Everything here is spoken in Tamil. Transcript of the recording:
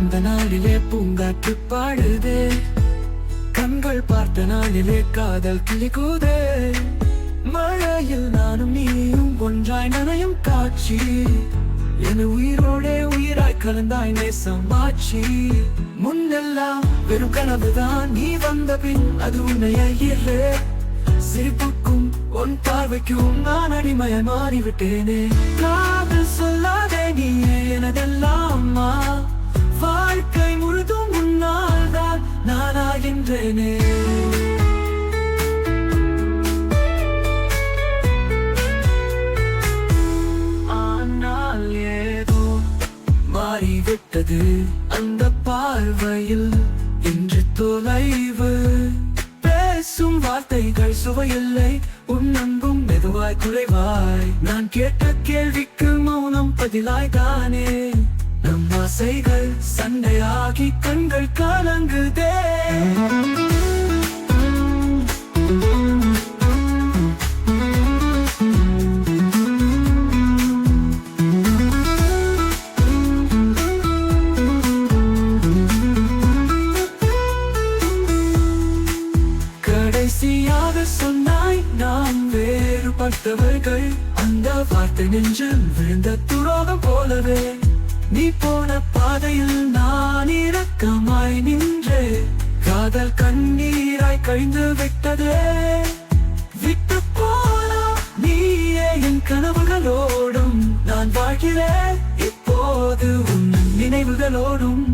அந்த நாளிலே பூங்காற்று பாடுதே, கண்கள் பார்த்த நாளிலே காதல் கிளிக்குதே. மழையில் நானும் நீயும் ஒன்றாய் நனையும் காட்சி, என் உயிரோடே உயிராய் கலந்தாய் நேசம் ஆட்சி. முன்னெல்லாம் வெறும் கனவுதான், நீ வந்த பின் அது உண்மையே. சிரிப்புக்கும் உன் பார்வைக்கும் நான் அடிமையாய் மாறிவிட்டேனே. காதல் சொல்லாதே நீயே எனதெல்லாமா, வாழ்க்கை முழுதும் உன்னால் தான் நானாகின்றேனே. ஆனால் ஏதோ மாறிவிட்டது அந்த பார்வையில், இன்று தொலைவு. பேசும் வார்த்தைகள் சுவையில்லை, உன் அன்பும் மெதுவாய் குறைவாய். நான் கேட்ட கேள்விக்கு மௌனம் பதிலாய் தானே. நம் ஆசைகள் சண்டையாகி கண்கள் கலங்குதே. கடைசியாக சொன்னாய் நாம் வேறுபட்டவர்கள், அந்த வார்த்தை நெஞ்சில் விழுந்த துரோகம் போலவே. நீ போன பாதையில் நான் இரக்கமாய் நின்றே, காதல் கண்ணீராய் கழிந்து விட்டதே. விட்டு போனா நீயே என் கனவுகளோடும் நான் வாழ்கிறேன் இப்போது உன் நினைவுகளோடும்.